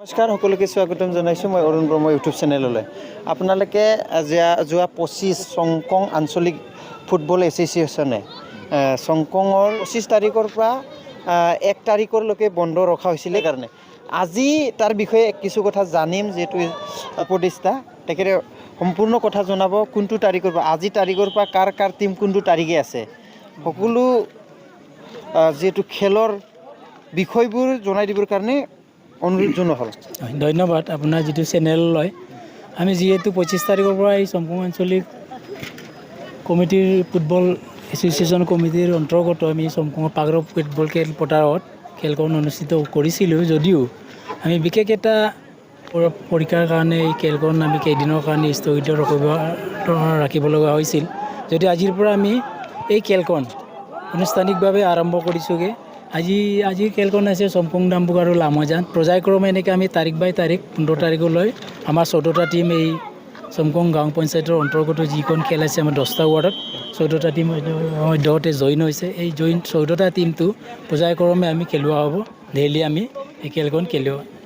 নমস্কাৰ সকলোকে স্বাগতম জনাইছোঁ মই অৰুণ ব্ৰহ্ম ইউটিউব চেনেললৈ আপোনালোকে যোৱা 25 চংকং আঞ্চলিক ফুটবল এছ'চিয়েশ্যনে চংকঙৰ 25 তাৰিখৰ পৰা 1 তাৰিখলৈকে বন্ধ ৰখা হৈছিলে কাৰণে আজি তাৰ বিষয়ে কিছু কথা জানিম যেটো উপদেষ্টা তেখেতে সম্পূৰ্ণ কথা জনাব কোনটো তাৰিখৰ পৰা আজি তাৰিখৰ পৰা কাৰ টিম কোনটো তাৰিখে আছে সকলো যেটো খেলৰ বিষয়বোৰ জনাই দিবৰ কাৰণে অনুৰোধ জনোৱা হ'ল। ধন্যবাদ আপোনাৰ যেটো চেনেল লয় আমি যেহেতু 25 তাৰিখৰ পৰা এই চংকং আঞ্চলিক কমিটিৰ ফুটবল এছ'চিয়েশ্যন কমিটিৰ অন্তৰ্গত আমি চংকঙৰ পাগৰ ফুটবল খেল পথাৰত খেলখন অনুষ্ঠিত কৰিছিলোঁ যদিও আমি বিশেষ এটা পৰীক্ষাৰ কাৰণে এই খেলখন আমি কেইদিনৰ কাৰণে স্থগিত ৰাখিব লগা হৈছিল যদি আজিৰ পৰা আমি এই খেলখন আনুষ্ঠানিকভাৱে আৰম্ভ কৰিছোঁগৈ। আজিৰ খেলখন আছে চংকং ডাম্বুক আৰু লামজান পৰ্যায়ক্ৰমে এনেকৈ আমি তাৰিখ বাই তাৰিখ 15 তাৰিখলৈ আমাৰ 14টা টীম এই চংকং গাঁও পঞ্চায়তৰ অন্তৰ্গত যিখন খেল আছে আমাৰ 10টা ৱাৰ্ডত 14টা টীম মধ্যতে জইন হৈছে এই 14টা টীমটো পৰ্যায়ক্ৰমে আমি খেলোৱা হ'ব ডেইলি আমি এই খেলখন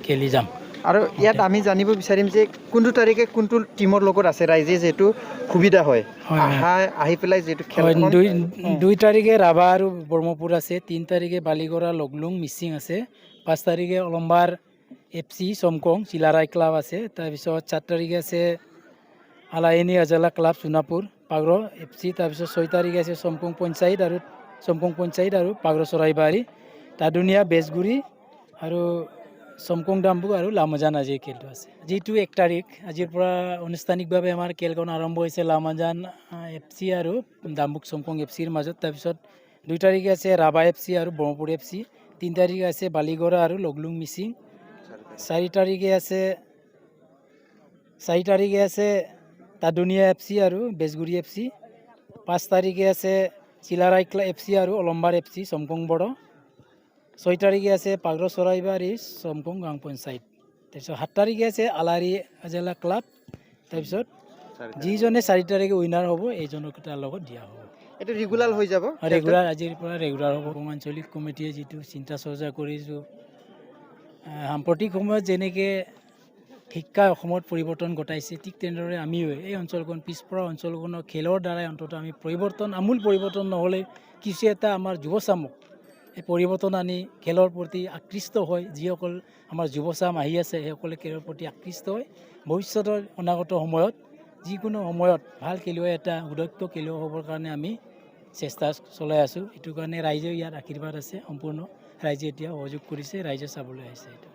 খেলি যাম। আৰু ইয়াত আমি জানিব বিচাৰিম যে কোনটো তাৰিখে কোনটো টিমৰ লগত আছে ৰাইজে যেটো সুবিধা হয় আহি পেলাই যেটো খেলখন 2 তাৰিখে ৰাভা আৰু ব্ৰহ্মপুৰ আছে 3 তাৰিখে বালিগড়া লগলুং মিচিং আছে 5 তাৰিখে অলম্বাৰ FC চমকং চিলাৰাই ক্লাব আছে তাৰপিছত 4 তাৰিখে আছে আলাইনি আজালা ক্লাব সোনাপুৰ পাগৰ FC তাৰপিছত 6 তাৰিখে আছে চমকং পঞ্চায়ত আৰু পাগৰ চৰাইবাৰী তাদুনিয়া বেজগুৰি আৰু চমকং ডাম্বুক আৰু লামজান আজি খেলটো আছে যেটো 1 তাৰিখ আজিৰ পৰা আনুষ্ঠানিকভাৱে আমাৰ খেলখন আৰম্ভ হৈছে লামজান FC আৰু ডাম্বুক চমকং FCৰ মাজত তাৰপিছত 2 তাৰিখে আছে ৰাভা FC আৰু ব্ৰহ্মপুৰ FC 3 তাৰিখে আছে বালিগড়া আৰু লগলুং মিচিং 4 তাৰিখে আছে তাদুনিয়া FC আৰু বেজগুৰি FC 5 তাৰিখে আছে চিলাৰাই FC আৰু অলম্বাৰ FC চমকং বড় 6 তাৰিখে আছে পাগৰ চৰাইবাৰী চমকং গাঁও পঞ্চায়ত তাৰপিছত 7 তাৰিখে আছে আলাৰি আজালা ক্লাব তাৰপিছত যিজনে 4 তাৰিখে উইনাৰ হ'ব এইজনক তাৰ লগত দিয়া হ'ব। এটা ৰেগুলাৰ হৈ যাব ৰেগুলাৰ আজিৰ পৰা ৰেগুলাৰ হ'ব। আঞ্চলিক কমিটিয়ে যেটো চিন্তা চৰ্চা কৰিছোঁ সাম্প্ৰতিক সময়ত যেনেকৈ শিক্ষা অসমত পৰিৱৰ্তন ঘটাইছে ঠিক তেনেদৰে আমিও এই অঞ্চলখন পিছপৰা অঞ্চলখনৰ খেলৰ দ্বাৰাই অন্ততঃ আমি আমূল পৰিৱৰ্তন নহ'লে কিছু এটা আমাৰ যুৱচামক এই পৰিৱৰ্তন আনি খেলৰ প্ৰতি আকৃষ্ট হয় যিসকল আমাৰ যুৱচাম আহি আছে সেইসকলে খেলৰ প্ৰতি আকৃষ্ট হয় ভৱিষ্যতৰ অনাগত সময়ত যিকোনো সময়ত ভাল খেলুৱৈ এটা সুদক্ষ খেলুৱৈ হ'বৰ কাৰণে আমি চেষ্টা চলাই আছোঁ এইটো কাৰণে ৰাইজেও ইয়াত আশীৰ্বাদ আছে সম্পূৰ্ণ ৰাইজে এতিয়া সহযোগ কৰিছে ৰাইজে চাবলৈ আহিছে এইটো।